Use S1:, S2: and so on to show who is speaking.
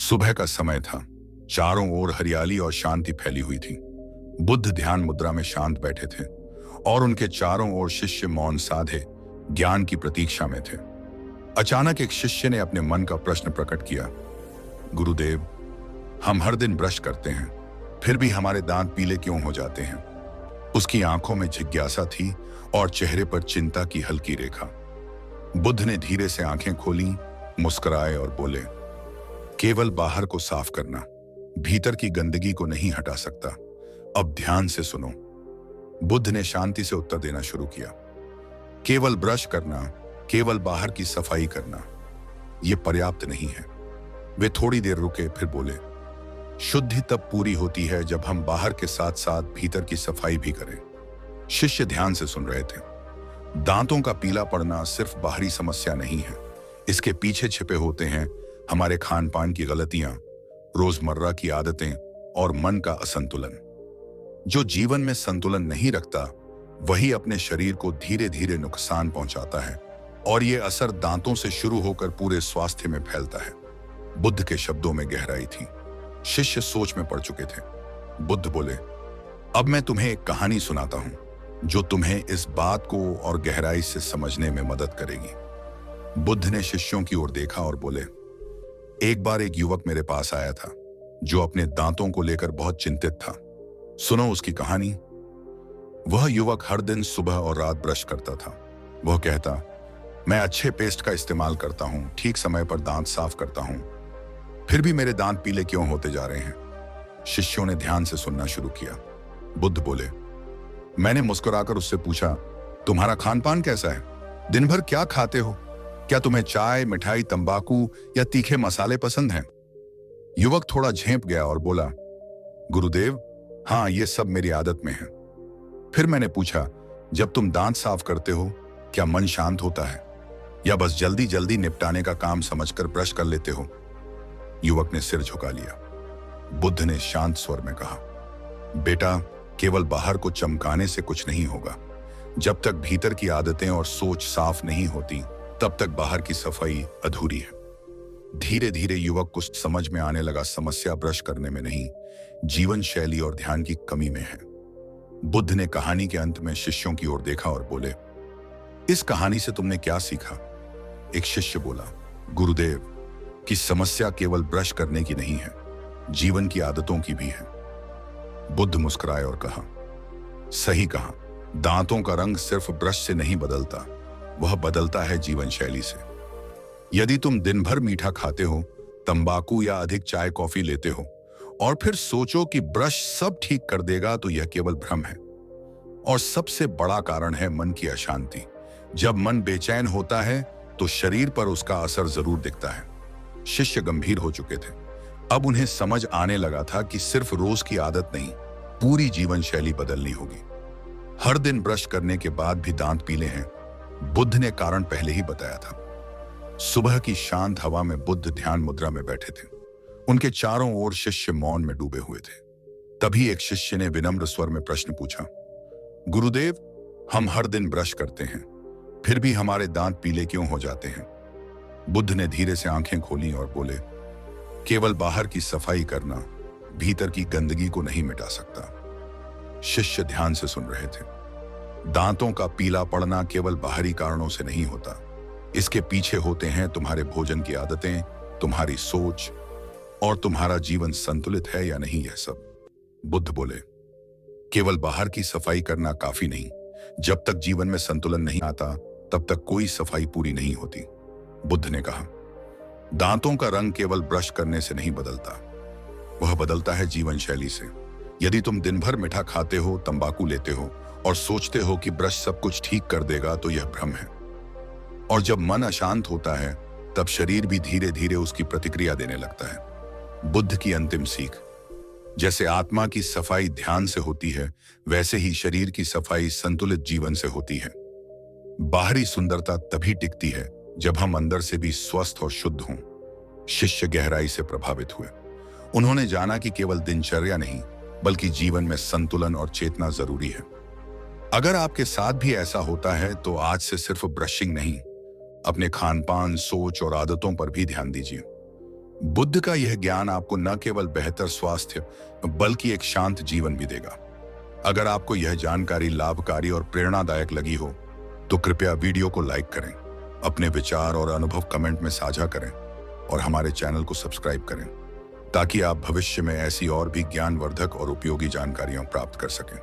S1: सुबह का समय था। चारों ओर हरियाली और शांति फैली हुई थी। बुद्ध ध्यान मुद्रा में शांत बैठे थे और उनके चारों ओर शिष्य मौन साधे ज्ञान की प्रतीक्षा में थे। अचानक एक शिष्य ने अपने मन का प्रश्न प्रकट किया। गुरुदेव, हम हर दिन ब्रश करते हैं, फिर भी हमारे दांत पीले क्यों हो जाते हैं? उसकी आंखों में जिज्ञासा थी और चेहरे पर चिंता की हल्की रेखा। बुद्ध ने धीरे से आंखें खोली, मुस्कुराए और बोले, केवल बाहर को साफ करना भीतर की गंदगी को नहीं हटा सकता। अब ध्यान से सुनो। बुद्ध ने शांति से उत्तर देना शुरू किया। केवल ब्रश करना, केवल बाहर की सफाई करना, यह पर्याप्त नहीं है। वे थोड़ी देर रुके, फिर बोले, शुद्धि तब पूरी होती है जब हम बाहर के साथ साथ भीतर की सफाई भी करें। शिष्य ध्यान से सुन रहे थे। दांतों का पीला पड़ना सिर्फ बाहरी समस्या नहीं है, इसके पीछे छिपे होते हैं हमारे खान पान की गलतियां, रोजमर्रा की आदतें और मन का असंतुलन। जो जीवन में संतुलन नहीं रखता वही अपने शरीर को धीरे धीरे नुकसान पहुंचाता है और ये असर दांतों से शुरू होकर पूरे स्वास्थ्य में फैलता है। बुद्ध के शब्दों में गहराई थी। शिष्य सोच में पड़ चुके थे। बुद्ध बोले, अब मैं तुम्हें एक कहानी सुनाता हूं जो तुम्हें इस बात को और गहराई से समझने में मदद करेगी। बुद्ध ने शिष्यों की ओर देखा और बोले, एक बार एक युवक मेरे पास आया था जो अपने दांतों को लेकर बहुत चिंतित था। सुनो उसकी कहानी। वह युवक हर दिन सुबह और रात ब्रश करता था। वह कहता, मैं अच्छे पेस्ट का इस्तेमाल करता हूं, ठीक समय पर दांत साफ करता हूं, फिर भी मेरे दांत पीले क्यों होते जा रहे हैं? शिष्यों ने ध्यान से सुनना शुरू किया। बुद्ध बोले, मैंने मुस्कुराकर उससे पूछा, तुम्हारा खान पान कैसा है? दिन भर क्या खाते हो? क्या तुम्हें चाय, मिठाई, तंबाकू या तीखे मसाले पसंद हैं? युवक थोड़ा झेंप गया और बोला, गुरुदेव, हाँ, ये सब मेरी आदत में है। फिर मैंने पूछा, जब तुम दांत साफ करते हो क्या मन शांत होता है या बस जल्दी जल्दी निपटाने का काम समझकर ब्रश कर लेते हो? युवक ने सिर झुका लिया। बुद्ध ने शांत स्वर में कहा, बेटा, केवल बाहर को चमकाने से कुछ नहीं होगा। जब तक भीतर की आदतें और सोच साफ नहीं होती तब तक बाहर की सफाई अधूरी है। धीरे धीरे युवक को समझ में आने लगा, समस्या ब्रश करने में नहीं, जीवन शैली और ध्यान की कमी में है। बुद्ध ने कहानी के अंत में शिष्यों की ओर देखा और बोले, इस कहानी से तुमने क्या सीखा? एक शिष्य बोला, गुरुदेव, कि समस्या केवल ब्रश करने की नहीं है, जीवन की आदतों की भी है। बुद्ध मुस्कुराए और कहा, सही कहा। दांतों का रंग सिर्फ ब्रश से नहीं बदलता, वह बदलता है जीवन शैली से। यदि तुम दिन भर मीठा खाते हो, तंबाकू या अधिक चाय कॉफी लेते हो और फिर सोचो कि ब्रश सब ठीक कर देगा, तो यह केवल भ्रम है। और सबसे बड़ा कारण है मन की अशांति। जब मन बेचैन होता है तो शरीर पर उसका असर जरूर दिखता है। शिष्य गंभीर हो चुके थे। अब उन्हें समझ आने लगा था कि सिर्फ रोज की आदत नहीं, पूरी जीवन शैली बदलनी होगी। हर दिन ब्रश करने के बाद भी दांत पीले हैं। बुद्ध ने कारण पहले ही बताया था। सुबह की शांत हवा में बुद्ध ध्यान मुद्रा में बैठे थे। उनके चारों ओर शिष्य मौन में डूबे हुए थे। तभी एक शिष्य ने विनम्र स्वर में प्रश्न पूछा, गुरुदेव, हम हर दिन ब्रश करते हैं, फिर भी हमारे दांत पीले क्यों हो जाते हैं? बुद्ध ने धीरे से आंखें खोली और बोले, केवल बाहर की सफाई करना भीतर की गंदगी को नहीं मिटा सकता। शिष्य ध्यान से सुन रहे थे। दांतों का पीला पड़ना केवल बाहरी कारणों से नहीं होता, इसके पीछे होते हैं तुम्हारे भोजन की आदतें, तुम्हारी सोच और तुम्हारा जीवन संतुलित है या नहीं, यह सब। बुद्ध बोले, केवल बाहर की सफाई करना काफी नहीं। जब तक जीवन में संतुलन नहीं आता तब तक कोई सफाई पूरी नहीं होती। बुद्ध ने कहा, दांतों का रंग केवल ब्रश करने से नहीं बदलता, वह बदलता है जीवन शैली से। यदि तुम दिन भर मीठा खाते हो, तंबाकू लेते हो और सोचते हो कि ब्रश सब कुछ ठीक कर देगा, तो यह भ्रम है। और जब मन अशांत होता है तब शरीर भी धीरे धीरे उसकी प्रतिक्रिया देने लगता है। बुद्ध की अंतिम सीख, जैसे आत्मा की सफाई ध्यान से होती है, वैसे ही शरीर की सफाई संतुलित जीवन से होती है। बाहरी सुंदरता तभी टिकती है जब हम अंदर से भी स्वस्थ और शुद्ध हों। शिष्य गहराई से प्रभावित हुए। उन्होंने जाना कि केवल दिनचर्या नहीं, बल्कि जीवन में संतुलन और चेतना जरूरी है। अगर आपके साथ भी ऐसा होता है तो आज से सिर्फ ब्रशिंग नहीं, अपने खान पान, सोच और आदतों पर भी ध्यान दीजिए। बुद्ध का यह ज्ञान आपको न केवल बेहतर स्वास्थ्य बल्कि एक शांत जीवन भी देगा। अगर आपको यह जानकारी लाभकारी और प्रेरणादायक लगी हो तो कृपया वीडियो को लाइक करें, अपने विचार और अनुभव कमेंट में साझा करें और हमारे चैनल को सब्सक्राइब करें ताकि आप भविष्य में ऐसी और भी ज्ञानवर्धक और उपयोगी जानकारियां प्राप्त कर सकें।